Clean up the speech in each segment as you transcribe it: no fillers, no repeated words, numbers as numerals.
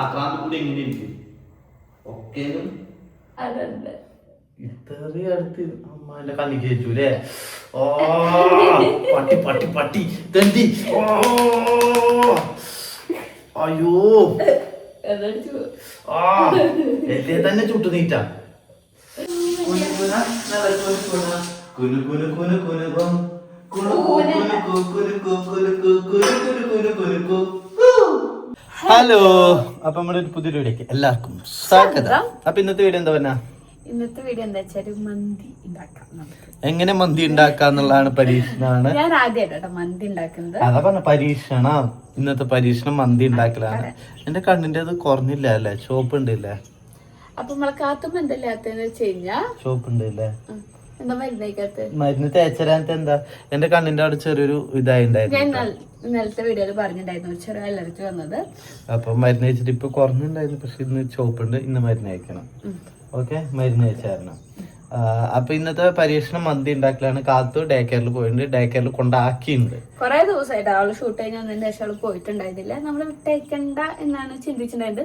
ആക്രാന്തി കൂടി എങ്ങനെയിരിക്കും ഒക്കെ ഇത്രയും അടുത്ത് അമ്മാന്റെ കണ്ണിക്ക് വെച്ചൂലേ. ഓ പട്ടി പട്ടി പട്ടി തെണ്ടി. ഓ അയ്യോ ആ എല്ലേ തന്നെ ചുട്ടു നീറ്റാ. ഹലോ, അപ്പൊ നമ്മുടെ ഒരു പുതിയ വീഡിയോക്ക് എല്ലാവർക്കും സ്വാഗതം. അപ്പൊ ഇന്നത്തെ വീഡിയോ എന്താ പറഞ്ഞ ഇന്നത്തെ വീഡിയോ എന്താ വെച്ചാൽ മന്തി ഉണ്ടാക്കാം. എങ്ങനെ മന്തി ഉണ്ടാക്കാന്നുള്ളതാണ് പരീക്ഷണമാണ്. ഞാൻ ആദ്യമായിട്ടോ മന്തി ഉണ്ടാക്കുന്നത്. അതാ പറഞ്ഞ പരീക്ഷണം. ഇന്നത്തെ പരീക്ഷണം മന്തി ഉണ്ടാക്കലാണ്. എന്റെ കണ്ണിന്റെ അത് കുറഞ്ഞില്ല അല്ലേ, ചോപ്പ് ഉണ്ടല്ലേ. അപ്പൊ നമ്മളെ കാത്തുമ്പോ എന്തല്ലാത്തെന്ന് വെച്ച് കഴിഞ്ഞാ ചോപ്പ് ഉണ്ടല്ലേ. എന്താ മരുന്നേക്കത്ത് മരുന്ന് തേച്ചരാനത്തെ എന്താ എന്റെ കണ്ണിന്റെ അവിടെ ചെറിയൊരു ഇതായിണ്ടായിരുന്നു. ഞാൻ ഇന്നലത്തെ വീഡിയോയിൽ പറഞ്ഞിട്ടുണ്ടായിരുന്നു ചെറിയ അലർജി വന്നത്. അപ്പൊ മരുന്ന് കഴിച്ചിട്ട് ഇപ്പൊ കുറഞ്ഞിണ്ടായിരുന്നു. പക്ഷെ ഇന്ന് ചോപ്പുണ്ട്, ഇന്ന് മരുന്ന് കഴിക്കണം. ഓക്കെ, മരുന്ന് കഴിച്ചായിരുന്നു. അപ്പൊ ഇന്നത്തെ പരീക്ഷണം മന്തി ഉണ്ടാക്കലാണ്. കാത്തു ഡേ കെയറിൽ പോയിട്ടുണ്ട്, ഡേ കെയറിൽ കൊണ്ടാക്കിയിട്ടുണ്ട്. കുറെ ദിവസമായിട്ട് അവള് ഷൂട്ട് കഴിഞ്ഞ് വന്നതിന് ശേഷം അവള് പോയിട്ടുണ്ടായിരുന്നില്ല. നമ്മള് വിട്ടയക്കണ്ട എന്നാണ് ചിന്തിച്ചിട്ടുണ്ടായത്.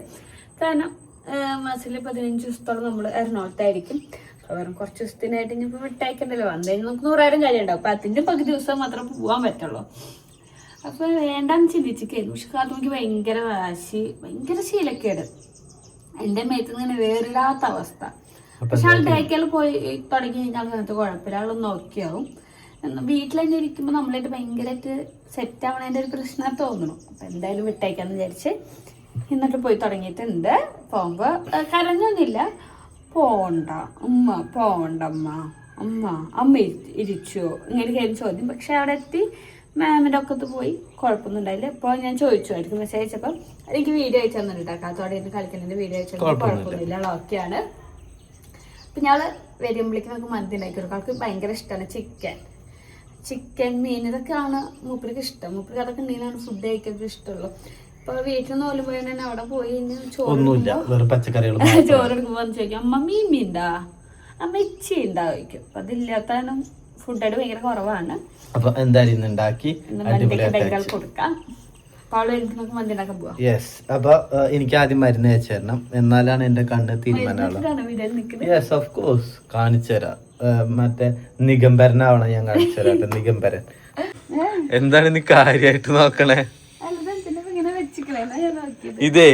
കാരണം മാസത്തില് 15 ദിവസത്തോളം നമ്മള് എറണാകുളത്തായിരിക്കും. വെറും കുറച്ച് ദിവസത്തിനായിട്ട് ഇനിയിപ്പോ വിട്ടയക്കണ്ടല്ലോ. വന്നുകഴിഞ്ഞാൽ നമുക്ക് 100,000 കാര്യം ഉണ്ടാവും. അപ്പൊ അതിന്റെ പകുതി ദിവസം മാത്രം പോകാൻ പറ്റുള്ളൂ. അപ്പൊ വേണ്ടാന്ന് ചിന്തിച്ചിരിക്കുന്നു. പക്ഷെ കാത്തുമ്മക്ക് ഭയങ്കര വാശി, ഭയങ്കര ശീലക്കേട്. എന്റെ മേത്ത് ഇങ്ങനെ വേറിടാത്ത അവസ്ഥ. പക്ഷെ ആൾ ഡേക്കൽ പോയി തുടങ്ങി കഴിഞ്ഞാൽ അങ്ങനത്തെ കുഴപ്പമില്ല, ആളൊന്ന് നോക്കിയാവും. വീട്ടിൽ തന്നെ ഇരിക്കുമ്പോൾ നമ്മളായിട്ട് ഭയങ്കരമായിട്ട് സെറ്റ് ആവണതിന്റെ ഒരു പ്രശ്നം തോന്നണം. അപ്പൊ എന്തായാലും വിട്ടയക്കാന്ന് വിചാരിച്ച് എന്നിട്ട് പോയി തുടങ്ങിയിട്ടുണ്ട്. പോകുമ്പോ കരഞ്ഞൊന്നുമില്ല. പോണ്ട ഉമ്മ, പോണ്ട അമ്മ, അമ്മ അമ്മ ഇരിച്ചോ, ഇങ്ങനെ കയറി ചോദ്യം. പക്ഷെ അവിടെ എത്തി മാമിൻ്റെ ഒക്കത്ത് പോയി കുഴപ്പമൊന്നും ഉണ്ടായില്ല. ഇപ്പോൾ ഞാൻ ചോദിച്ചു മെസ്സേജ് അയച്ചപ്പോൾ എനിക്ക് വീഡിയോ അയച്ചു തന്നിട്ടാ. കാത്തോടെ ഇരുന്ന് കളിക്കുന്നതിന്റെ വീഡിയോ അയച്ചു കുഴപ്പമൊന്നുമില്ല, ഓക്കെയാണ്. അപ്പം ഞങ്ങൾ വരുമ്പോഴേക്കും നമുക്ക് മന്തി ഉണ്ടാക്കി കൊടുക്കും. ആൾക്ക് ഭയങ്കര ഇഷ്ടമാണ് ചിക്കൻ മീൻ ഇതൊക്കെയാണ് മൂപ്പർക്ക് ഇഷ്ടം. മൂപ്പർക്ക് അതൊക്കെ ഉണ്ടെങ്കിലാണ് ഫുഡ് കഴിക്കാൻ ഇഷ്ടമുള്ളൂ. ഇപ്പൊ വീട്ടിൽ നിന്ന് പോലും പോയി തന്നെ അവിടെ പോയി ചോറെടുക്കുമ്പോ ചോദിക്കും അമ്മ മീനുണ്ടാ, അമ്മ ഇച്ചി ഉണ്ടാ ചോദിക്കും. അപ്പൊ അതില്ലാത്തതും ഫുഡായിട്ട് ഭയങ്കര കുറവാണ്. അപ്പൊ എന്തായാലും ഉണ്ടാക്കി കൊടുക്കാം. യെസ്. അപ്പൊ എനിക്ക് ആദ്യം മരുന്ന് വെച്ച് തരണം, എന്നാലാണ് എന്റെ കണ്ണ് തീരുമാനമുള്ളത്. യെസ്, ഓഫ് കോഴ്സ് കാണിച്ചു തരാം. മറ്റേ നിഗംബരനാവണം ഞാൻ കാണിച്ചു തരാം. നിഗംബരൻ എന്താണ് നീ കാര്യമായിട്ട് നോക്കണേ? ഇതേ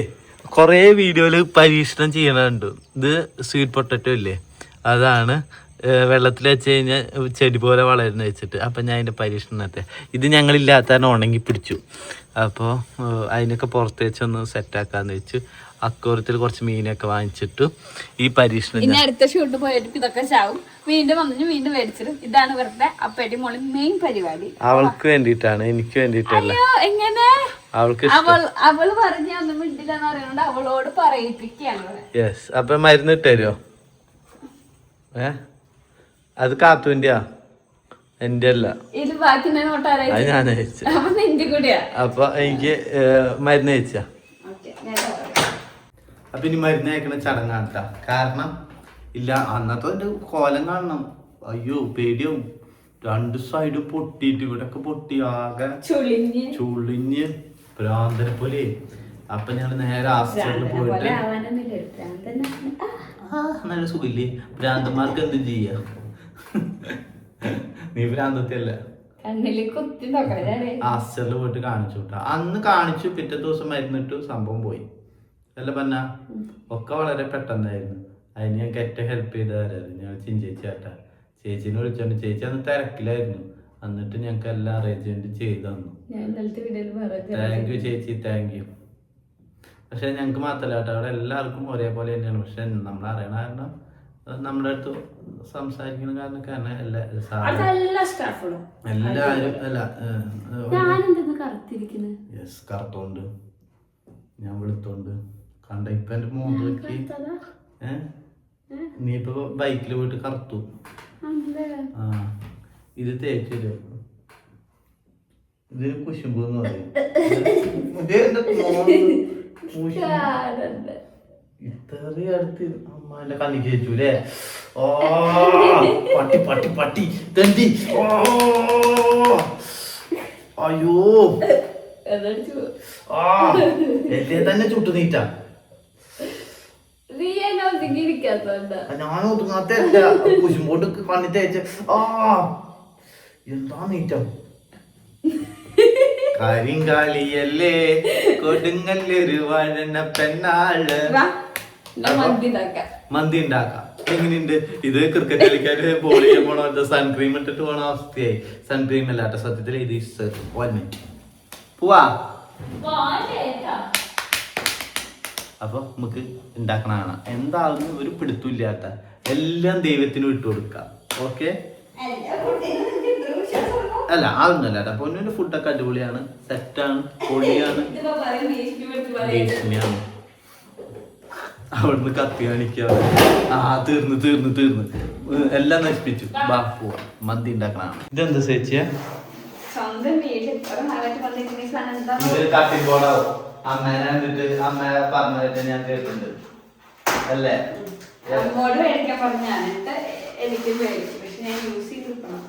കൊറേ വീഡിയോയില് പരീക്ഷണം ചെയ്യണുണ്ട്. ഇത് സ്വീറ്റ് പൊട്ടറ്റോ ഇല്ലേ, അതാണ് വെള്ളത്തിൽ വെച്ച് കഴിഞ്ഞാൽ ചെടി പോലെ വളരുന്ന വെച്ചിട്ട്. അപ്പം ഞാൻ അതിൻ്റെ പരീക്ഷണം നടത്തിയ ഇത് ഞങ്ങളില്ലാത്ത ഉണങ്ങി പിടിച്ചു. അപ്പോൾ അതിനൊക്കെ പുറത്ത് വെച്ചൊന്ന് സെറ്റാക്കാന്ന് വെച്ചു. അക്കോറത്തിൽ കുറച്ച് മീനൊക്കെ വാങ്ങിച്ചിട്ടു ഈ പരീക്ഷണം അടുത്ത ഷൂട്ട് പോയിട്ട് ഇതൊക്കെ ചാവും. വീണ്ടും വന്നു വീണ്ടും മേടിച്ചിടും. ഇതാണ് ഇവരുടെ അപ്പേട്ടി മോളി മെയിൻ പരിപാടി. അവൾക്ക് വേണ്ടിയിട്ടാണ്, എനിക്ക് വേണ്ടിയിട്ടല്ല. എങ്ങനെ അവൾക്ക് അവള് പറഞ്ഞ ഒന്നും മിണ്ടില്ലെന്ന് പറയുന്നത് അവളോട് പറയിപ്പിക്കുകയാണ്. യെസ്. അപ്പൊ മരുന്ന് ഇട്ട് തരുമോ? അത് കാത്തുവിന്റെയാ, എന്റെ അല്ല. അത് ഞാൻ അയച്ചു. അപ്പൊ എനിക്ക് മരുന്ന് അയച്ചാ. അപ്പൊ ഇനി മരുന്ന് അയക്കണ ചടങ്ങാണ് കേട്ടാ. കാരണം ഇല്ല അന്നത്തെ ഒരു കോലം കാണണം. അയ്യോ പേടിയാവും. 2 സൈഡ് പൊട്ടിയിട്ട് ഇവിടെയൊക്കെ പൊട്ടി ആകെ ചുളിഞ്ഞ് ഭ്രാന്തനെ പോലെ. അപ്പൊ ഞങ്ങള് നേരെ ആശുപത്രിയിൽ പോയിട്ട് നല്ല സുഖില്ലേ, ഭ്രാന്തന്മാർക്ക് എന്ത് ചെയ്യാ. നീ ഭ്രാന്തത്തിയല്ല. ആശുപത്രിയിൽ പോയിട്ട് കാണിച്ചു വിട്ടാ. അന്ന് കാണിച്ചു, പിറ്റേ ദിവസം മരുന്നിട്ടു, സംഭവം പോയി. അല്ല പറഞ്ഞ ഒക്കെ വളരെ പെട്ടെന്നായിരുന്നു. അതിന് ഞാൻ ഏറ്റവും ഹെൽപ്പ് ചെയ്ത ആരായിരുന്നു? ഞാൻ ചിഞ്ചേച്ചി ചേട്ടാ. ചേച്ചിനെ വിളിച്ചോണ്ട് ചേച്ചി അന്ന് തിരക്കിലായിരുന്നു. എന്നിട്ട് ഞങ്ങൾക്ക് എല്ലാം അറേഞ്ച്മെന്റ് ചെയ്തു തന്നു. താങ്ക് യു ചേച്ചി, താങ്ക് യു. പക്ഷെ ഞങ്ങൾക്ക് മാത്രല്ല കേട്ടോ, അവിടെ എല്ലാവർക്കും ഒരേപോലെ തന്നെയാണ്. പക്ഷെ നമ്മൾ അറിയണ കാരണം നമ്മുടെ അടുത്ത് സംസാരിക്കുന്ന കാരണക്കാരനെ എല്ലാരും അല്ല കറുത്തോണ്ട് ഞാൻ വെളുത്തോണ്ട് കണ്ട. ഇപ്പൊ എന്റെ മോന്ത് നോക്കി. നീ ഇപ്പൊ ബൈക്കിൽ പോയിട്ട് കറുത്തു. ആ ഇത് തേച്ചു തരും. ഇതിന് കുശുമ്പ് എന്ന് പറയും. ഇത്രയും അടുത്ത് അമ്മാന്റെ കണ്ണിക്ക് വെച്ചൂലേ. ഓ പട്ടി പട്ടി പട്ടി തെണ്ടി. ഓ അയ്യോ ആ എന്നെ തന്നെ ചുട്ടു നീറ്റാ. ഞാൻ ഒതുങ്ങാത്ത കുശുമ്പോട്ട് കണ്ണി തേച്ച് എന്താ നീറ്റം. കരിങ്കാളിയല്ലേ കൊടുങ്ങല്ലൊരു വഴണ പെണ്ണാള്. മന്തി ഉണ്ടാക്കാം. എങ്ങനെയുണ്ട് ഇത്? ക്രിക്കറ്റ് കളിക്കാര് ബോൾ ചെയ്യാൻ പോണ സൺക്രീം ഇട്ടിട്ട് പോണ അവസ്ഥയായി. സൺക്രീം അല്ലാട്ട സത്യത്തിൽ ഇത് 1 മിനിറ്റ് പോവാ. അപ്പൊ നമുക്ക് ഉണ്ടാക്കണ കാണാം. എന്താണെന്ന് ഒരു പിടുത്തില്ലാത്ത എല്ലാം ദൈവത്തിന് വിട്ടു കൊടുക്കാം. ഓക്കെ അല്ല അതൊന്നുമല്ല കേട്ടോ. പൊന്നുവിന്റെ ഫുഡൊക്കെ അടിപൊളിയാണ്, സെറ്റാണ്, പൊളിയാണ്. ഭീഷണിയാണ് അവിടുന്ന് കത്തി കാണിക്കാതെ തീർന്ന് എല്ലാം നശിപ്പിച്ചു. ബാ പോവാ, മന്തി ഉണ്ടാക്കണതാണ്. ഇതെന്താ ചേച്ചിയാ? ഇത് കട്ടിംഗ് ബോർഡാവും. അമ്മേനെ കണ്ടിട്ട് അമ്മ പറഞ്ഞിട്ട് ഞാൻ കേട്ടിട്ടുണ്ട് അല്ലേ? അമ്മോട് മേടിക്കാൻ പറഞ്ഞാണ് എനിക്ക് മേടിച്ചു. പക്ഷെ ഞാൻ യൂസ് ചെയ്തിരിക്കണം.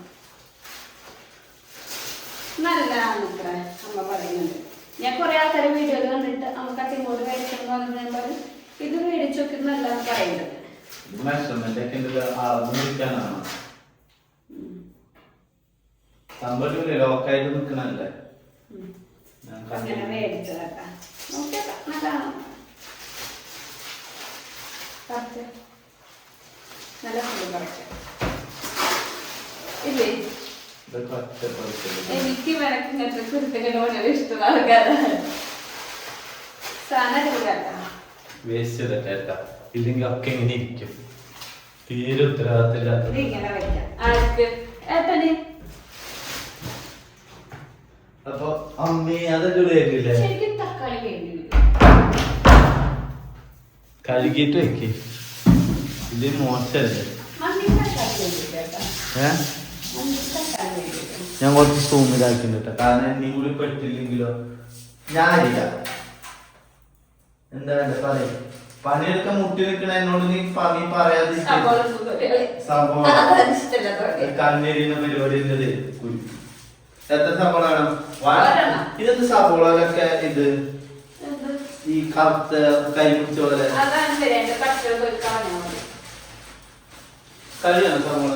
നല്ലതാണ് ഇത്ര അമ്മ പറയുന്നത്. ഞാൻ കുറെ ആൾക്കാരെ വീഡിയോയിൽ കണ്ടിട്ട് അമ്മ കട്ടിംഗ് ബോർഡ് മേടിക്കണം പറഞ്ഞു. ഇത് മേടിച്ചു നോക്കി നല്ലതാണ് പറയുന്നത്. ലോക്കായിട്ട് നിക്കണല്ലേ അങ്ങനെ മേടിച്ചതാ. നോക്കിയാ നല്ലതാണ്. നല്ല ഫുഡ് കറക്റ്റ് ഇല്ലേ? എനിക്ക് ഇങ്ങനത്തെ കുരുത്തക്കെട്ട് വളരെ ഇഷ്ടമുള്ള ആൾക്കാരാണ്. സാധനം വേസ്റ്റ് ചെയ്തിട്ടേട്ടാ. ഇല്ലെങ്കിൽ ഒക്കെ ഇങ്ങനെ ഇരിക്കും. തീരെ ഉത്തരവാദിത്തമില്ലാത്ത ഇങ്ങനെ വെക്കാം. ആർക്ക് ഏട്ടന് അപ്പൊ അമ്മേ അതൊക്കെ കേട്ടില്ലേ? ശരിക്കും തക്കാളി വേണ്ടി കഴുകിട്ട് വെക്ക്. ഇത് മോശല്ലേ? ഞാൻ കുറച്ച് സൂം ഇതാക്കിണ്ട് കാരണം എന്നെയും കൂടി പെട്ടില്ലെങ്കിലോ ഞാനില്ല. എന്താ പറയാ, പണിയെടുക്കാൻ മുട്ടി നിൽക്കണ എന്നോട് നീ പറയാതെ സംഭവം കണ്ണെരിയുന്ന പരിപാടി. എത്ര സബോളാണ്? ഇതെന്ത് സബോളൊക്കെ? ഇത് ഈ കറുത്ത കൈ പിടിച്ച പോലെ കഴിയാണ് സബോള.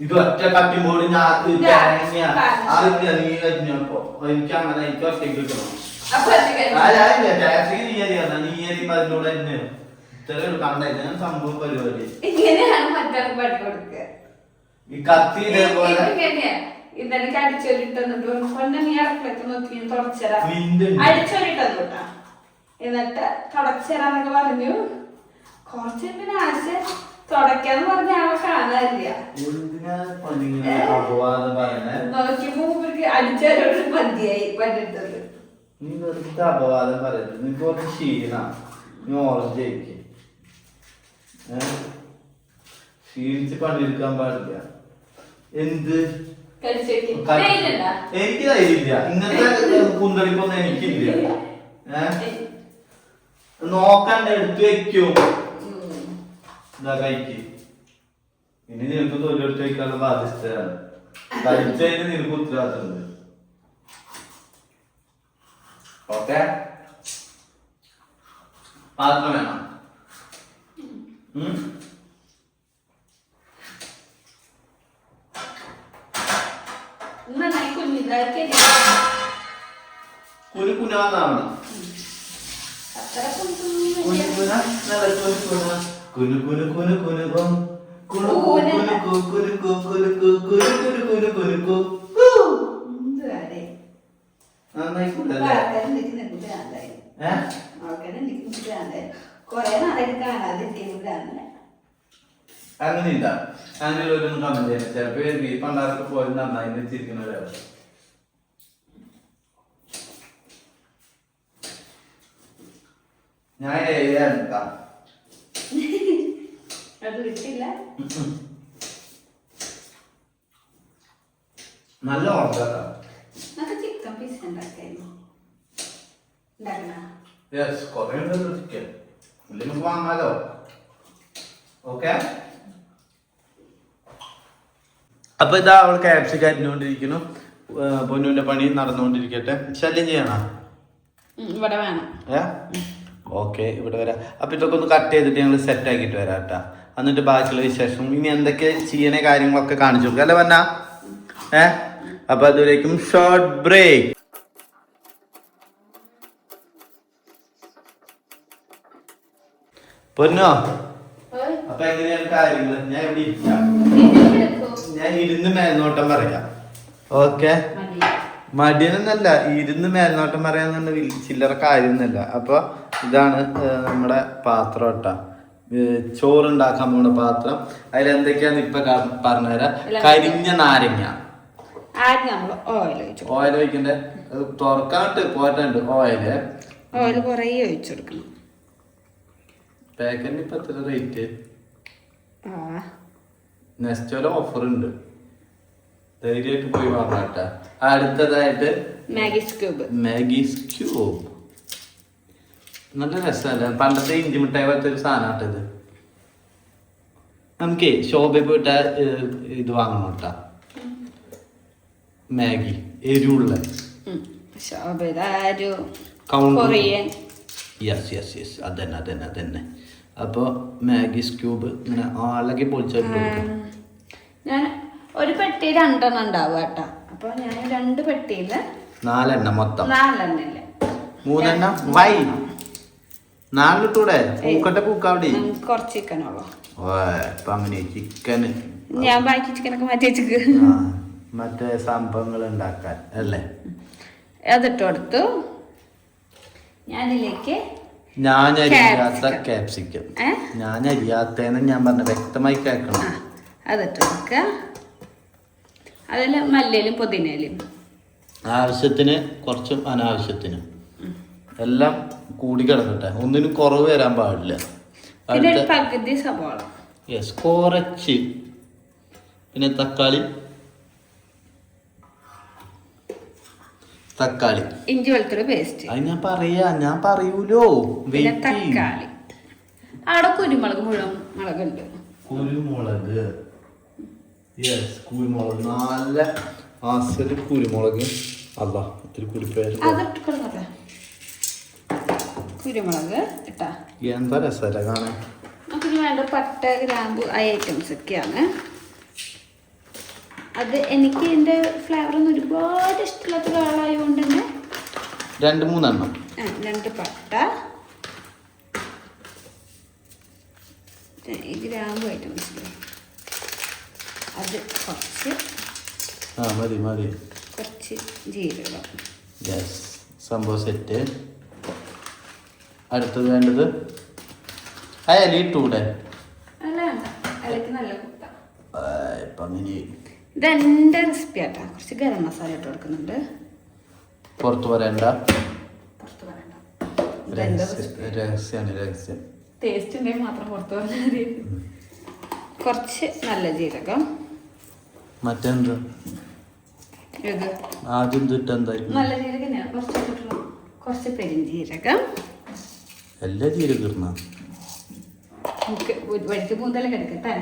ഇത് ഒറ്റ കട്ടിമ്പോട് ഞാൻ നീ കഴിഞ്ഞപ്പോ എനിക്ക് അങ്ങനെ എനിക്ക് ഒറ്റയ്ക്ക് കിട്ടണം. നീ അതിലൂടെ തന്നെ ഇത്ര കണ്ടായി ഞാൻ സംഭവം പരിപാടി. ഈ കത്തി ഇതേപോലെ എന്നിട്ട് തുടച്ചരാന്നൊക്കെ പറഞ്ഞു. കുറച്ച് പിന്നെ ആഴ്ച തുടക്കാന്ന് പറഞ്ഞ ആളെ കാണാനില്ല. നോക്കിയപ്പോ അടിച്ചവരോട് മതിയായി പണ്ടിട്ടത്. നീ വെറുതെ അപവാദം പറയരുത്. നീ കുറച്ച് ക്ഷീണ നീ ഓറഞ്ച് ക്ഷീണിച്ച് പണിയെടുക്കാൻ പാടില്ല. എന്ത് എനിക്ക് ധൈര്യമില്ല. ഇങ്ങനത്തെ കുന്തളിപ്പൊന്നും എനിക്കില്ല. നോക്കണ്ട, എടുത്തു വെക്കും. ഇതാ കഴിക്ക്. ഇനി നിനക്ക് തൊഴിലെടുത്ത് വയ്ക്കാനുള്ള ബാധ്യസ്ഥരാണ്. കഴിച്ചതിന് നിനക്ക് ഉത്തരവാദിത്തമുണ്ട്. ഓക്കെ? പാത്രം വേണം. കുനുകുനാന്നാവണം. അങ്ങനെയില്ല. അങ്ങനെ ഒരു കമന്റ് ചെയ്യാം. ചിലപ്പോ ഈ പണ്ടാരൊക്കെ പോയി നന്നായി വെച്ചിരിക്കുന്നവരാവും. ഞാൻ എഴുതാൻ നല്ല ഓർഡർ ചിക്കൻ പീസ് ഉണ്ടാക്കായിരുന്നു. കൊറേ ചിക്കൻ നമുക്ക് വാങ്ങാലോ. ഓക്കെ അപ്പൊ ഇതാ അവൾ ക്യാപ്സിക്കം അരിഞ്ഞുകൊണ്ടിരിക്കുന്നു. പൊന്നുവിന്റെ പണി നടന്നുകൊണ്ടിരിക്കട്ടെ. ശല്യം ചെയ്യണോ? ഇവിടെ വേണം. ഓക്കെ, ഇവിടെ വരാം. അപ്പൊ ഇതൊക്കെ ഒന്ന് കട്ട് ചെയ്തിട്ട് ഞങ്ങൾ സെറ്റ് ആക്കിയിട്ട് വരാം കേട്ടാ. എന്നിട്ട് ബാക്കിയുള്ള വിശേഷം ഇനി എന്തൊക്കെ ചെയ്യണ കാര്യങ്ങളൊക്കെ കാണിച്ചു കൊടുക്കുക അല്ലേ പറഞ്ഞ. അപ്പൊ അതുവരേക്കും ഷോർട്ട് ബ്രേക്ക്. പൊന്നോ, അപ്പൊ എങ്ങനെയാണ് കാര്യങ്ങൾ? ഞാൻ ഇവിടെ ഇരിക്കാം. ഞാൻ ഇരുന്ന് മേൽനോട്ടം പറയാം. ഓക്കെ, മടിയനൊന്നല്ല, ഇരുന്ന് മേൽനോട്ടം പറയാന്നുണ്ട്. ചില്ലറ കാര്യമൊന്നുമല്ല. അപ്പൊ ഇതാണ് നമ്മുടെ പാത്രം കേട്ടാ. ചോറുണ്ടാക്കാൻ പോണ പാത്രം. അതിലെന്തൊക്കെയാന്ന് ഇപ്പൊ പറഞ്ഞുതരാം. കരിഞ്ഞ നാരങ്ങ, ഓയിൽ ഒഴിക്കണ്ടേ? തുറക്കാണ്ട് പോയിട്ടുണ്ട്. ഓയിൽ കുറേ ഒഴിച്ചു കൊടുക്കണം. പാക്കറ്റിന് ഇപ്പൊ എത്ര റേറ്റ്? നെസ്റ്റോല ഓഫർ ഉണ്ട്, ധൈര്യമായിട്ട് പോയി വാങ്ങാട്ടാ. അടുത്തതായിട്ട് മാഗീസ് ക്യൂബ്. നല്ല രസമല്ല? പണ്ടത്തെ ഇഞ്ചി മിഠായി പോലത്തെ ഒരു സാധനമാട്ടത്. നമുക്ക് ഷോപ്പിൽ പോയിട്ട് ഇത് വാങ്ങണം കേട്ടാ, മാഗി എരിവുള്ള. യെസ് അതന്നെ. അപ്പോൾ മാഗീസ് ക്യൂബ് ഇങ്ങനെ ആളൊക്കെ പൊളിച്ചിട്ട് ഞാൻ ഒരു പെട്ടി 2 എണ്ണം ഉണ്ടാവും കേട്ടോ. അപ്പൊ ഞാൻ 2 പെട്ടിയില് 4 എണ്ണം മൊത്തം. 4 എണ്ണല്ലേ? 3 എണ്ണം വൈ 4 ഇട്ടൂടെ? പൂക്കാവിടെ കുറച്ച് ചിക്കനുള്ളൂ. അങ്ങനെ ചിക്കന് ഞാൻ ബാക്കി ചിക്കനൊക്കെ മാറ്റി വെച്ചിട്ട് മറ്റേ സംഭവങ്ങൾ ഉണ്ടാക്കാൻ അല്ലേ? അതിട്ട് കൊടുത്തു. ഞാനിതിലേക്ക് ഞാൻ അരിയാത്ത ക്യാപ്സിക്കം. ഞാൻ അരിയാത്തേന്ന് ഞാൻ പറഞ്ഞ വ്യക്തമായി കേൾക്കണം. അതിട്ട് കൊടുക്കുക. അതിൽ മല്ലിയിലും പുതിനയിലും ആവശ്യത്തിന്, കുറച്ചും അനാവശ്യത്തിനും എല്ലാം കൂടി കിടക്കട്ടെ. ഒന്നിനും കുറവ് വരാൻ പാടില്ല. പകുതി സവാള, യെസ്, കുറച്ച്. പിന്നെ തക്കാളി, ഇഞ്ചി വെളുത്തുള്ളി പേസ്റ്റ്. അത് ഞാൻ പറയൂലോ. തക്കാളി, അവിടെ കുരുമുളക്, മുളകുണ്ട്. കുരുമുളക്, യെസ്, കുരുമുളക്. നല്ല ആസ്വദ കുരുമുളക്. അല്ല ഇത്തിരി കുരുപ്പേര്. കുരുമുളക് ഇട്ടാ എന്താ രസമല്ല കാണാൻ. നമുക്കിനി വേണ്ട പട്ട, ഗ്രാമ്പു, ആ ഐറ്റംസ് ഒക്കെയാണ്. അത് എനിക്ക് ഇതിന്റെ ഫ്ലേവർ ഒന്നും ഒരുപാട് ഇഷ്ടമില്ലാത്ത ഒരാളായതുകൊണ്ട് തന്നെ 2-3 എണ്ണം. 2 പട്ട, ഗ്രാമ്പു ഐറ്റംസ് അത് കുറച്ച്. മതി. കുറച്ച് ജീരകം. യെസ്, സംഭവം സെറ്റ്. അടുത്തത് വേണ്ടത് ഇട്ടൂടെ? അല്ല, അതിലേക്ക് നല്ല കുത്ത. ഇതെന്റെ റെസിപ്പി ആട്ടാ. കുറച്ച് ഗരം മസാല ഇട്ട് കൊടുക്കുന്നുണ്ട്. പുറത്ത് പറയണ്ട. രഹസ്യം. ടേസ്റ്റ് ഉണ്ടെങ്കിൽ മാത്രം പുറത്ത് പറഞ്ഞാൽ. കുറച്ച് നല്ല ജീരകം. മറ്റെന്ത് ആദ്യം നല്ല ജീരകം. കുറച്ച് പെരിഞ്ജീരകം. എല്ലാ ജീരകം ഇടണ? വഴിക്ക് പൂന്തല കിടക്കട്ടെ.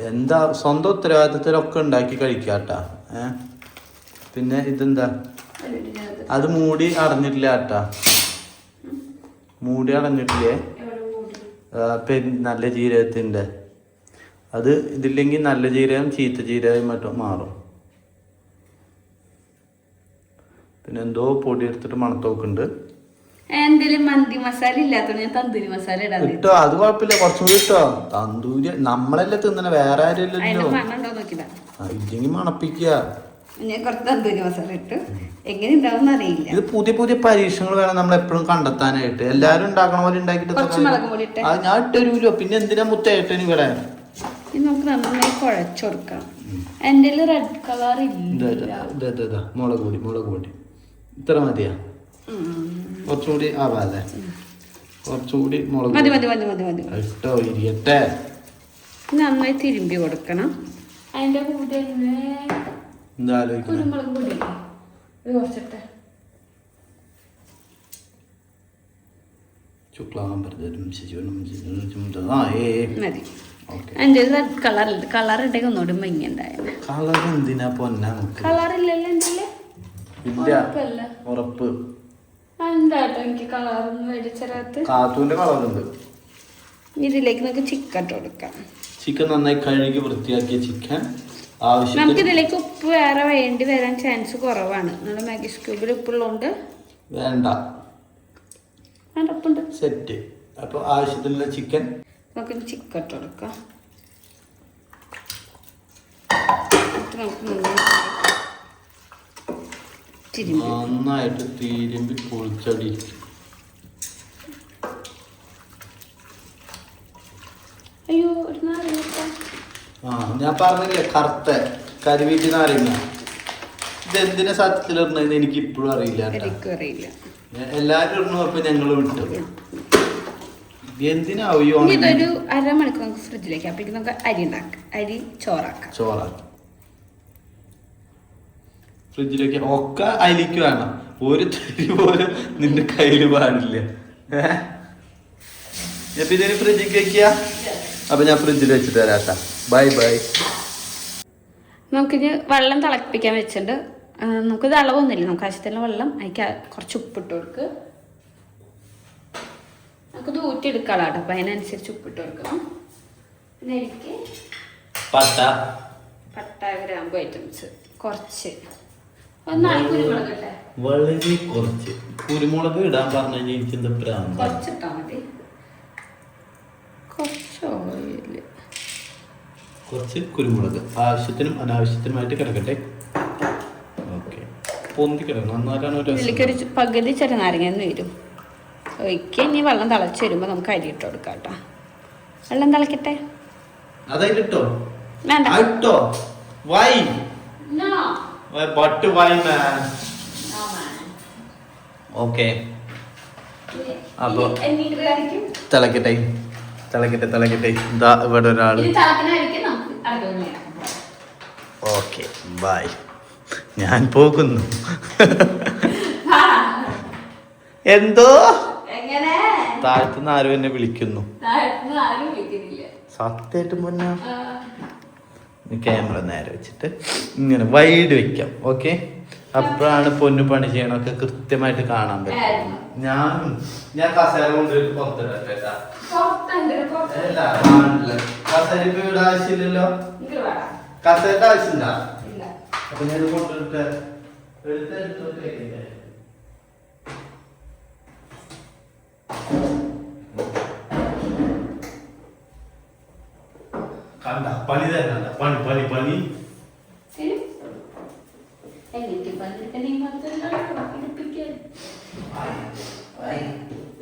എന്താ സ്വന്തം ഉത്തരവാദിത്തത്തിലൊക്കെ ഉണ്ടാക്കി കഴിക്കാട്ടാ. പിന്നെ ഇതെന്താ? അത് മൂടി അടഞ്ഞിട്ടില്ല ആട്ടാ. മൂടി അടഞ്ഞിട്ടില്ലേ? നല്ല ജീരകത്തിന്റെ. അത് ഇതില്ലെങ്കിൽ നല്ല ജീരകം ചീത്ത ജീരകം മറ്റും മാറും. പിന്നെ എന്തോ പൊടി എടുത്തിട്ട് മണത്തോക്കുണ്ട്. എന്തെങ്കിലും മന്തി മസാല ഇല്ലാത്തോണ്ട് ഞാൻ തന്തൂരി മസാല ഇട്ടോ. അത് കുഴപ്പമില്ല, കുറച്ചും കൂടി ഇട്ടോ. തന്തൂരി നമ്മളല്ലേ തിന്നണ, വേറെ ആരുമല്ലോ. ഇല്ലെങ്കിൽ മണപ്പിക്കുക. ഞാൻ കുറച്ച് തന്തൂരി മസാല ഇട്ടു. എങ്ങനെ ഉണ്ടാവും അറിയില്ല. ഇത് പുതിയ പരീക്ഷണങ്ങൾ വേണം നമ്മൾ എപ്പോഴും കണ്ടെത്താനായിട്ട്. എല്ലാരും ഉണ്ടാക്കണ പോലെ ഉണ്ടാക്കിട്ട് അത് ഞാൻ ഇട്ടരുല്ലോ. പിന്നെ എന്തിനാ മുത്തേട്ടന് ഇവിടെ? നമുക്ക് നന്നായി കുഴച്ചൊടുക്കാം. എന്റെ റെഡ് കളർ ഇല്ല. മുളക് പൊടി ഇത്ര മതിയാ? കുറച്ചുകൂടി ആവാല്ലേ? കുറച്ചുകൂടി മുളക് ഇട്ടോ ഇരിക്കട്ടെ. നന്നായി തിരുമ്പി കൊടുക്കണം. അതിന്റെ കൂടെ കുരുമുളക് പൊടി കുറച്ചിട്ട് മതി. എൻ്റെ കളറില്ല, കളർ ഉണ്ടെങ്കിൽ ഒന്നുകൂടി ഭംഗിയുണ്ടായിരുന്നു. കളർ എന്തിനാ പൊന്നാ? കളറില്ലല്ലോ എൻ്റെ ഇല്ല, ഉറപ്പ്. എന്താട്ടോ എനിക്ക് കളറൊന്നും മേടിച്ചത്. കാത്തൂന്റെ കളറുണ്ട്. ഇതിലേക്ക് നമുക്ക് ചിക്കൻ ഇട്ട് കൊടുക്കാം. ചിക്കൻ നന്നായി കഴുകി വൃത്തിയാക്കിയ ചിക്കൻ നമുക്ക് ഇതിലേക്ക് ഉപ്പ് വേറെ വേണ്ടി വരാൻ ചാൻസ് കുറവാണ്. നമ്മുടെ മാഗി ക്യൂബിൽ ഉപ്പുള്ളതുകൊണ്ട് വേണ്ട, ഉപ്പുണ്ട്. സെറ്റ്. അപ്പോൾ ആവശ്യത്തിനുള്ള ചിക്കൻ നമുക്ക് ചിക്കൻ ഇട്ട് കൊടുക്കാം. നന്നായിട്ട് തിരുമ്പി പൊളിച്ചടി. അയ്യോ ഒരു നാരങ്ങ. ഞാൻ പറഞ്ഞില്ലേ കറുത്ത കരിവീട്ടി നാരങ്ങ. ഇതെന്തിനാ സത്യത്തിലിടണെന്ന് എനിക്ക് ഇപ്പോഴും അറിയില്ല. എല്ലാരും ഇടണപ്പോ ഞങ്ങള് വിട്ടു. എന്തിനാവോ ഇതൊരു അരമണിക്കൂർ നമുക്ക് ഫ്രിഡ്ജിലേക്ക്. അപ്പോഴേക്കും നമുക്ക് അരി ഉണ്ടാക്കാം. അരി ചോറാക്കാം. ഫ്രിഡ്ജിലേക്ക് ഒക്കെ അതിലേക്ക് വേണം. ഒരു തരി പോലും നിന്റെ കയ്യില് പാടില്ല. അപ്പൊ ഇതിന് ഫ്രിഡ്ജിലേക്ക് വെക്കുക. അപ്പൊ ഞാൻ ഫ്രിഡ്ജിൽ വെച്ചിട്ട് തരാട്ടാ. ബൈ. നമുക്കിത് വെള്ളം തിളപ്പിക്കാൻ വെച്ചിട്ടുണ്ട്. നമുക്കിത് അളവൊന്നുമില്ല. നമുക്ക് ആവശ്യത്തിനുള്ള വെള്ളം അതിക്ക് കുറച്ച് ഉപ്പിട്ട് കൊടുക്കുക. നമുക്കിത് ഊറ്റിയെടുക്കാളാട്ടോ. അപ്പൊ അതിനനുസരിച്ച് ഉപ്പിട്ട് കൊടുക്കണം. പിന്നെ എനിക്ക് പട്ട ഗ്രാമ്പു ഐറ്റംസ് കുറച്ച്. വളരെ കുറച്ച് കുരുമുളക് ഇടാൻ പറഞ്ഞു എനിക്ക് എന്താ പ്രാന്ത്. കുറച്ചിട്ടാ മതി. കുറച്ച് കുരുമുളക് ആവശ്യത്തിനും അനാവശ്യത്തിനുമായിട്ട് കിടക്കട്ടെ. ഓക്കെ, പൊന്തി കിടക്കണം. എന്നാലാണ് ഇതിലേക്കൊരു പകുതി ചെറുനാരങ്ങ വരും. ഒരിക്കൽ ഇനി വെള്ളം തിളച്ച് വരുമ്പോൾ നമുക്ക് അരി ഇട്ട് കൊടുക്കാം കേട്ടോ. വെള്ളം തിളക്കട്ടെ. അതായിട്ടോ വേണ്ട ഇട്ടോ. Why but why man. Okay, അപ്പൊ തിളക്കട്ടെ. ഇതാ ഇവിടെ ഒരാള്. ഓക്കെ ബൈ, ഞാൻ പോകുന്നു. എന്തോ താഴത്തുനിന്ന് ആരും എന്നെ വിളിക്കുന്നു. സത്യമായിട്ടും പൊന്നാ. ക്യാമറ നേരെ വെച്ചിട്ട് ഇങ്ങനെ വൈഡ് വെക്കാം. ഓക്കെ, അപ്പോഴാണ് പൊന്നു പണി ചെയ്യണൊക്കെ കൃത്യമായിട്ട് കാണാൻ പറ്റും. ഞാൻ കസേര കൊണ്ട് പുറത്തിടാ. കസേര ഇപ്പൊ ഇവിടെ ആവശ്യമില്ലല്ലോ. കസേരയുടെ ആവശ്യമില്ല. അപ്പൊ ഞാൻ കൊണ്ടിട്ട് എടുത്തോട്ടേക്കില്ലേ. കണ്ട പണി തന്നെ. പണി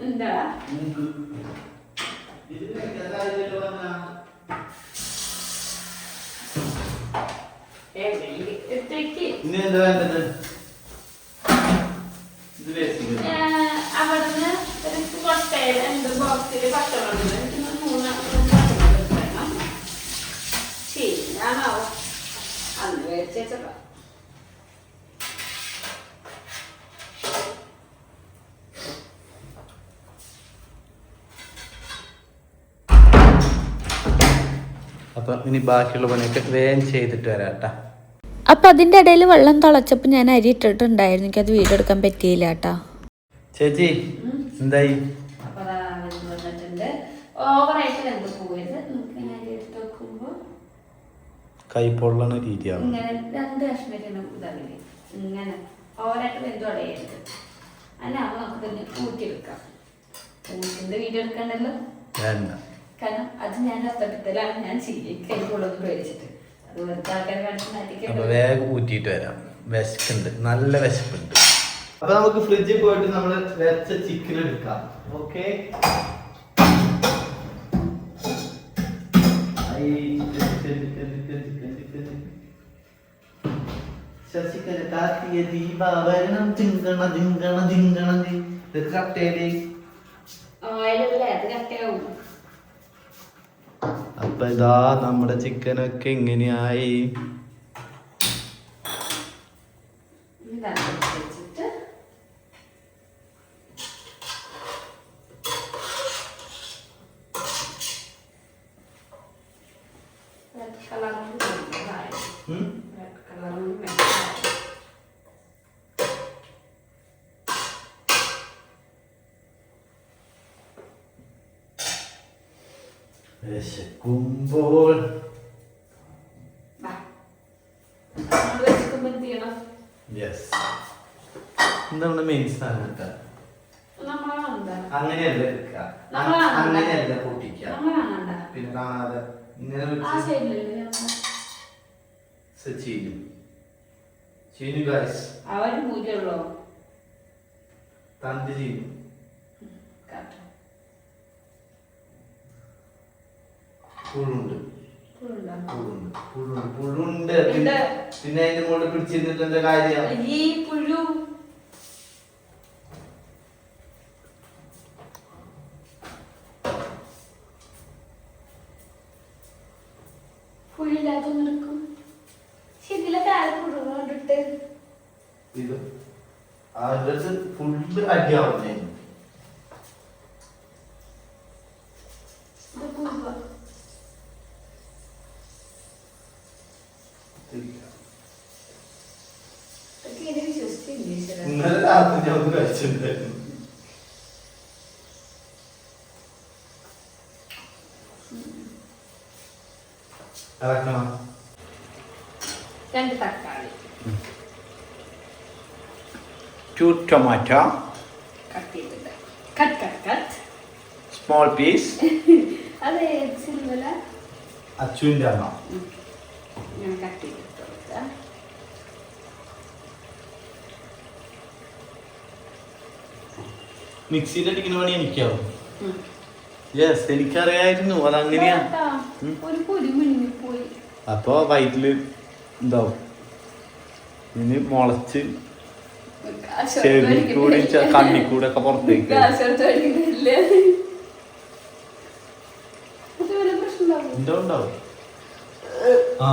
എന്താ ഇനി എന്താ വേണ്ടത്? അവിടുന്ന് ബോക്സില് പച്ചമുളക് ശരിയാണോ അന്ന് മേടിച്ചപ്പോ. അപ്പൊ ഇനി ബാക്കിയുള്ള പണിയൊക്കെ വേഗം ചെയ്തിട്ട് വരാട്ടാ. അപ്പം അതിൻ്റെ ഇടയിൽ വെള്ളം തിളച്ചപ്പോൾ ഞാൻ അരി ഇട്ടിട്ടുണ്ടായിരുന്നു. എനിക്കത് വീഡിയോ എടുക്കാൻ പറ്റിയില്ല കേട്ടോ. ചേച്ചി എന്തായി? കൈപ്പൊള്ളണ രീതിയാണ്. രണ്ട് കഷ്ണം ഇങ്ങനെ ഓവറായിട്ട് വെന്തു അടയരുത്. അല്ലാതെ നമുക്ക് തന്നെ ഊറ്റിയെടുക്കാം. ഊറ്റിന്റെ വീഡിയോ എടുക്കണ്ടല്ലോ. കാരണം അത് ഞാൻ അത്തരത്തിലാണ് ഞാൻ കൈപ്പൊള്ളത് പേടിച്ചിട്ട്. അപ്പൊ വേഗം ഊറ്റിയിട്ട് വരാം. വിശക്കുണ്ട്, നല്ല വിശപ്പുണ്ട്. അപ്പൊ നമുക്ക് ഫ്രിഡ്ജിൽ പോയിട്ട് നമ്മൾ വെച്ച ചിക്കൻ എടുക്കാം. ഓക്കെ, അപ്പൊ ഇതാ നമ്മുടെ ചിക്കനൊക്കെ ഇങ്ങനെയായി. വിശക്കുമ്പോൾ യെസ് എന്താണ് മെയിൻ സാധനം കേട്ടോ അങ്ങനെയല്ല എടുക്കുക അങ്ങനെയല്ല പൊട്ടിക്കുക പിന്നെ കാണാതെ ഇങ്ങനെ ചീനും ചീനു ഗായ്സ് തന്തി ചീനും പുഴുണ്ട് പുഴുണ്ട് പിന്നെ അതിന്റെ മുകളിൽ പിടിച്ചിരുന്നിട്ട് എന്താ കാര്യം ഇത് അവരുടെ ഫുള്ള് അടിയാവുന്നേ ഇന്നലെ രാത്രി ഞാൻ ഒന്ന് കഴിച്ചിട്ടുണ്ടായിരുന്നു. ഇറക്കണം 2 തക്കാളി 2 tomato കട്ട് ചെയ്തിട്ട് കട്ട് small piece അതെ സിൽവല അച്ചുവിന്റെ അമ്മ ഞാൻ കട്ട് ചെയ്തിട്ട് മിക്സിയിൽ അടിക്കുന്ന പണി എനിക്കാവും യെസ് എനിക്കറിയായിരുന്നു അതങ്ങനെയാ അപ്പൊ വയറ്റില് എന്താവും ഇനി മുളച്ച് ചെവിക്കൂടി കണ്ണിക്കൂടെ ഒക്കെ പുറത്തേക്ക് എന്തോ ഉണ്ടാവും ആ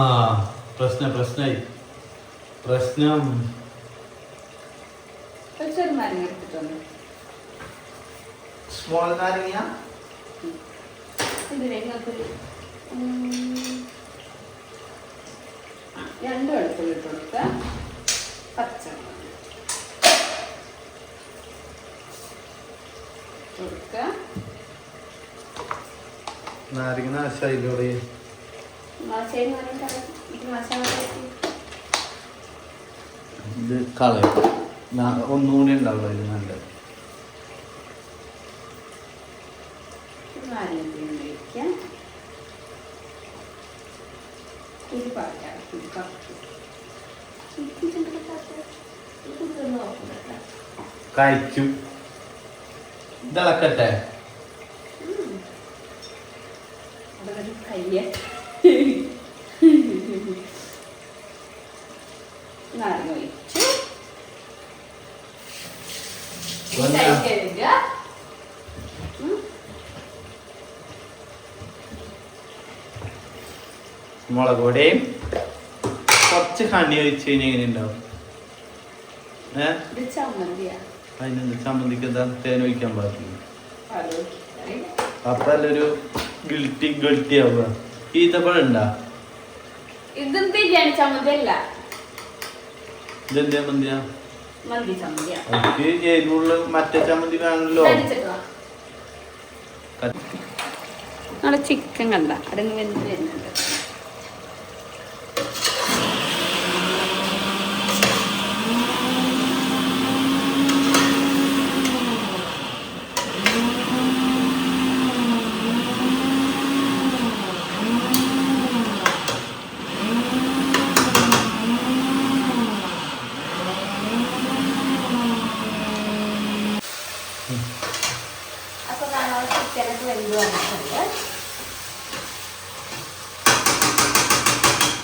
പ്രശ്നം സ്മോൾ നാരങ്ങ രണ്ടും അടുത്തുള്ള ഇട്ട് കൊടുക്കുക പച്ചമുളക് കൊടുക്കുക നാരങ്ങ നാശായില്ലോടെ ഇത് കളയും ഒന്നുകൂടി ഉണ്ടാവുള്ളൂ ഇത് നല്ലത് കഴിക്കും ഇതളക്കട്ടെ നാരങ്ങ ഒഴിച്ചു മുളക് പൊടിയും കുറച്ച് ഹണി ഒഴിച്ച് കഴിഞ്ഞാൽ എങ്ങനെ ഉണ്ടാവും അതിനെന്ത് ചമ്മന്തിക്ക് എന്താ തേൻ ഒഴിക്കാൻ പാടില്ല അപ്പൊ അല്ലൊരു ഗിൽട്ടി ആവുക ഈത്തപ്പഴം ഉണ്ടാ ഇതും ബിരിയാണി ചമ്മന്തി അല്ല ഇതെന്ത് ചമ്മന്തിയാ മന്തി ചമ്മന്തിയാ എനിക്ക് എരിവുള്ള മറ്റേ ചമ്മന്തി വേണമല്ലോ നമ്മുടെ ചിക്കൻ കണ്ട അടങ്ങി വെന്ത് വരുന്നുണ്ട്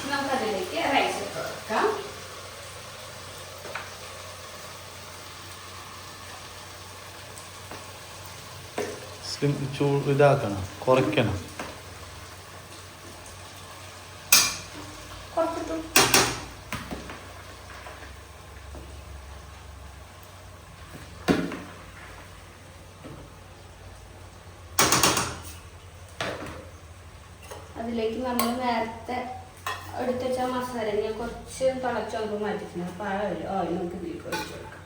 നമുക്കതിലേക്ക് റൈസ് ഇട്ട് കൊടുക്കാം. ഇതാക്കണം കുറയ്ക്കണം കുറച്ചിട്ടു അതിലേക്ക് ഇതിലേക്ക് നമ്മൾ നേരത്തെ എടുത്ത് വെച്ച മസാല ഞാൻ കുറച്ച് തിളച്ച് നമുക്ക് മാറ്റിട്ടുണ്ട്. അപ്പോൾ ആ ഒരു ഓയിൽ നമുക്ക് ഇതിലേക്ക് ഒഴിച്ചു കൊടുക്കാം.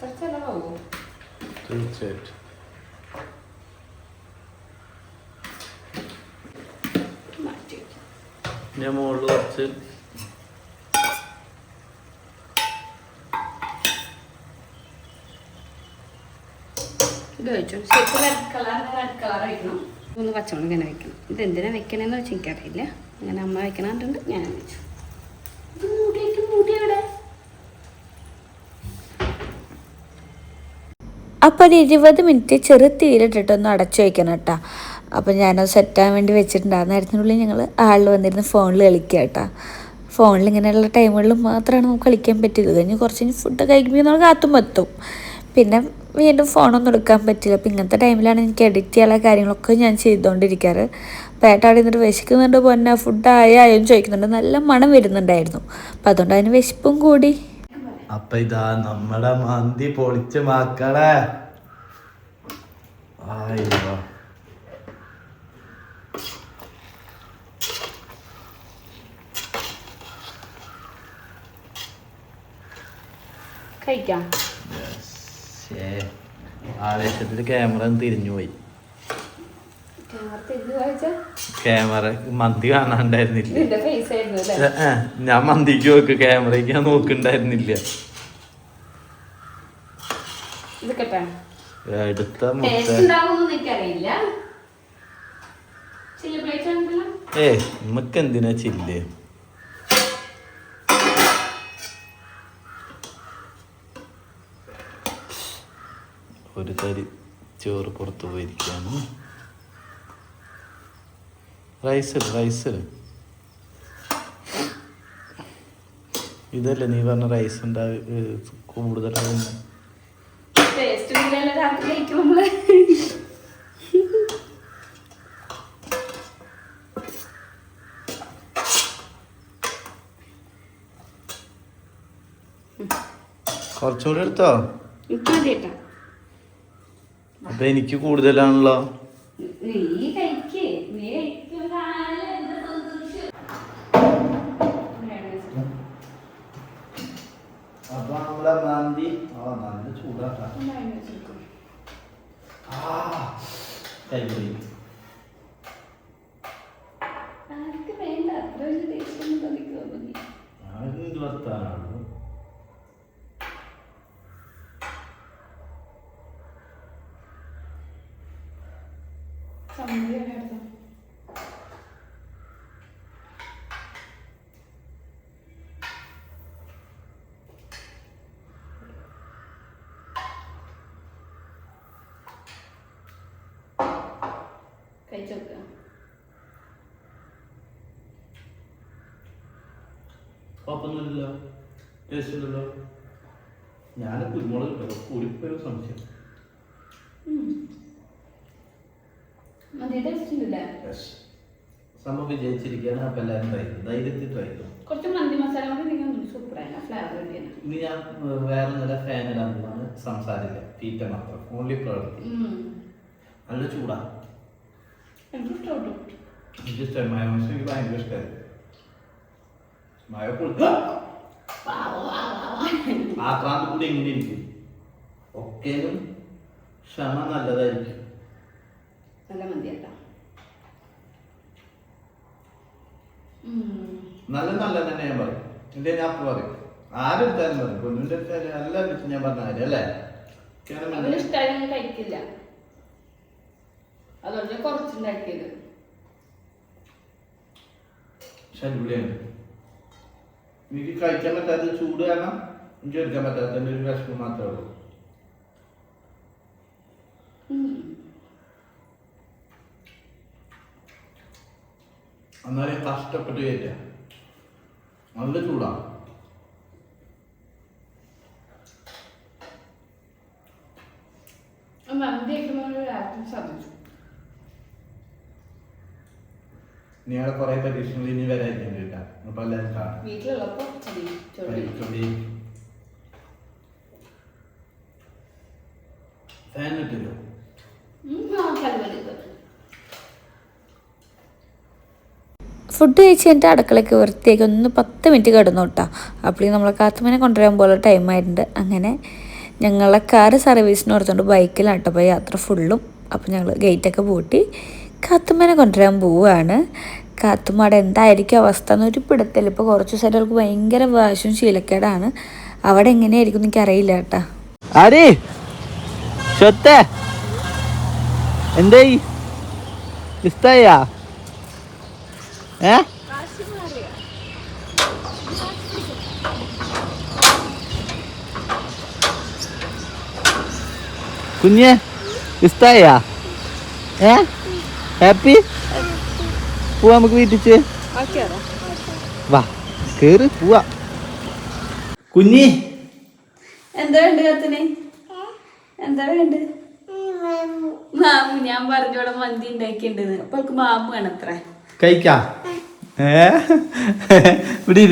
കുറച്ചെല്ലാമാകുമോ? തീർച്ചയായിട്ടും. മാറ്റി ഞാൻ മുകളിൽ കുറച്ച് ഇത് വെച്ചു. ശരിക്കും റെഡ് കളർ വയ്ക്കണം. ഒന്ന് പച്ചമുളക് ഇങ്ങനെ വെക്കണം. ഇത് എന്തിനാ വെക്കണമെന്ന് വെച്ചാൽ എനിക്കറിയില്ല. അങ്ങനെ അമ്മ വെക്കണുണ്ട്, ഞാൻ വെച്ചു. ഇത് മൂടി എവിടെ? അപ്പോൾ ഒരു 20 മിനിറ്റ് ചെറു തീയിലിട്ടിട്ടൊന്ന് അടച്ചു വയ്ക്കണം കേട്ടോ. അപ്പോൾ ഞാനത് സെറ്റാകാൻ വേണ്ടി വെച്ചിട്ടുണ്ടാകുന്ന നേരത്തിനുള്ളിൽ ഞങ്ങൾ ആളിൽ വന്നിരുന്ന് ഫോണിൽ കളിക്കുക കേട്ടോ. ഫോണിൽ ഇങ്ങനെയുള്ള ടൈമുകളിൽ മാത്രമാണ് നമുക്ക് കളിക്കാൻ പറ്റിയത്. കഴിഞ്ഞ് കുറച്ച് ഫുഡ് കഴിക്കുമ്പോൾ നമ്മൾ കാത്തും എത്തും. പിന്നെ വീണ്ടും ഫോണൊന്നും എടുക്കാൻ പറ്റില്ല. അപ്പോൾ ഇങ്ങനത്തെ ടൈമിലാണ് എനിക്ക് എഡിറ്റ് ചെയ്യാനുള്ള കാര്യങ്ങളൊക്കെ ഞാൻ ചെയ്തുകൊണ്ടിരിക്കാറ്. അപ്പോൾ ഏട്ടാ അവിടെ നിന്നിട്ട് വിശക്കുന്നുണ്ട്, പൊന്നെ ഫുഡ് ആയോന്ന് ചോദിക്കുന്നുണ്ട്. നല്ല മണം വരുന്നുണ്ടായിരുന്നു. അപ്പം അതുകൊണ്ട് അതിന് വിശപ്പും കൂടി. അപ്പൊ ഇതാ നമ്മടെ മന്തി പൊളിച്ച് മക്കളെ. അയ്യോ കഴിക്കാം. ആവേശത്തില് ക്യാമറ തിരിഞ്ഞുപോയി. തിരിഞ്ഞു വായിച്ചാ ക്യാമറ മന്തി കാണാണ്ടായിരുന്നില്ല. ഇതിന്റെ ഫേസ് ആയിരുന്നു അല്ലേ? ഞാൻ മന്തിക്ക് നോക്ക്, ക്യാമറയ്ക്ക് ഞാൻ നോക്കണ്ടായിരുന്നില്ല. ഇത് കേട്ടാ എടുത്ത മുട്ട ടേസ്റ്റ് ഉണ്ടാവുമെന്ന് എനിക്കറിയില്ല. ചില്ലി പ്ലേറ്റ് ആണല്ലോ. നമുക്ക് എന്തിനാ ചില്ല്? ഒരു തരി ചോറ് പുറത്ത് പോയിരിക്കാണ്. റൈസ് ഇതല്ലേ നീ പറഞ്ഞ റൈസ് കൂടുതലാകുന്നു. ടേസ്റ്റ് ഇല്ലല്ലോ രാത്രി കഴിക്കുമ്പോൾ. കുറച്ചുകൂടി എടുത്തോ? എനിക്ക് മതിയേട്ടാ. അപ്പൊ എനിക്ക് കൂടുതലാണല്ലോ. നീ കഴിക്കേ, നീ അപ്പൊ നമ്മുടെ മന്തി നല്ല ചൂടാട്ടാ. വേണ്ട അത്ര വലിയ ടേസ്റ്റ് ഒന്നും തനിക്ക് തോന്നി. വർത്താനാണ്. കഴിച്ചോക്ക. കുഴപ്പമൊന്നുമില്ലല്ലോ, ടേസ്റ്റ് ഉണ്ടല്ലോ. ഞാൻ കുരുമുളക് ഇട്ടോ, കൂടിപ്പോയൊരു സംശയം. മതി, ടേസ്റ്റ് ഉണ്ടല്ലേ? സംഭവം വിജയിച്ചിരിക്കുകയാണ്. അപ്പം എല്ലാവരും ട്രൈ ചെയ്തു, ധൈര്യത്തിൽ ട്രൈ ചെയ്തു. കുറച്ച് മന്തി മസാല കൂടി സൂപ്പറാണ്, ഫ്ലേവർ കിട്ടിയാണ്. ഇനി ഞാൻ വേറെ നല്ല ഫാൻ ഇടാൻ പോവാണ്. സംസാരില്ല, തീറ്റ മാത്രം, ഓൺലി പ്രവൃത്തി. നല്ല ചൂടാ. എനിക്ക് ഇഷ്ടപ്പെട്ടു. എനിക്ക് ഇഷ്ടമായി. മയോണൈസ് എനിക്ക് ഭയങ്കര ഇഷ്ടമായി. മഴ ആക്രാന്ത് കൂടി എങ്ങനെ ഇരിക്കും. ഒക്കേലും ക്ഷമ നല്ലതായിരിക്കും. നല്ല മന്തിയാട്ടാ. നല്ല തന്നെ ഞാൻ പറയും. എന്റെ ഞാൻ അപ്പൊ പറയും, ആരെടുത്താലും പറയും. പൊന്നിന്റെ അടുത്താലും എല്ലാവരും അടുത്ത് ഞാൻ പറഞ്ഞ കാര്യം അല്ലേ. അവന് ഇഷ്ടമായി കഴിക്കില്ല, അതുകൊണ്ട് കുറച്ചുണ്ടാക്കിയത്. ശരിയാണ്. എനിക്ക് കഴിക്കാൻ പറ്റാത്ത ചൂട് കാരണം എനിക്ക് എടുക്കാൻ പറ്റാത്ത ഒരു വിഷമം മാത്രമേ ഉള്ളൂ. എന്നാലും കഷ്ടപ്പെട്ട് കയറ്റാം. നല്ല ചൂടാ. മന്തി കഴിക്കുമ്പോൾ സാധിച്ചു. നീടെ കുറെ പരീക്ഷണങ്ങൾ ഇനി വരായിരിക്കും കേട്ടാ. അപ്പൊ എല്ലാവരും കാണാം. വീട്ടിലുള്ളപ്പോ ഫാൻ ഇട്ടില്ലോ? ഫുഡ് കഴിച്ച് കഴിഞ്ഞിട്ട് അടുക്കളയ്ക്ക് വൃത്തിയാക്കി ഒന്ന് 10 മിനിറ്റ് കിടന്നു കേട്ടോ. അപ്പോഴേക്കും നമ്മളെ കാത്തുമ്മനെ കൊണ്ടുവരാൻ പോലെ ടൈം ആയിട്ടുണ്ട്. അങ്ങനെ ഞങ്ങളെ കാറ് സർവീസിന് കൊടുത്തോണ്ട് ബൈക്കിലാണ് കേട്ടോ അപ്പോൾ യാത്ര ഫുള്ളും. അപ്പോൾ ഞങ്ങൾ ഗേറ്റൊക്കെ പൂട്ടി കാത്തുമ്മനെ കൊണ്ടുവരാൻ പോവുകയാണ്. കാത്തുമ്മയുടെ എന്തായിരിക്കും അവസ്ഥ എന്നൊരു പിടുത്തല്ല. ഇപ്പോൾ കുറച്ച് ദിവസമായിട്ട് അവൾക്ക് ഭയങ്കര വാശും ശീലക്കേടാണ്. അവിടെ എങ്ങനെയായിരിക്കും എനിക്കറിയില്ല കേട്ടോ. ആരേ സ്വത്തേ എന്തായി ഇഷ്ടായാ? കുഞ്ഞെ ഇഷ്ടായാ? ഹാപ്പി? പോവാ നമുക്ക് വീട്ടിച്ച്. വാ കേറ് പോവാ. കുഞ്ഞി എന്താ വേണ്ട കത്തിന്? എന്താ വേണ്ട? മാമു ഞാൻ പറഞ്ഞോടെ മന്തി ഉണ്ടാക്കിണ്ടെന്ന്. അപ്പൊ അവൾക്ക് മാമു വേണത്ര. കഴിക്കാ? ഇവിടെ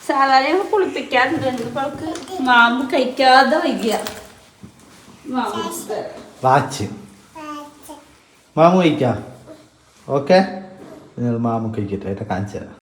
സാധാരണ ഞങ്ങൾ കുളിപ്പിക്കാറുണ്ട്. ഇപ്പൊ അവൾക്ക് മാമു കഴിക്കാതെ വയ്യ. വാച്ച് മാമു കഴിക്കാം. ഓക്കെ മാമു കഴിക്കട്ടെ. കാണിച്ചു തരാം.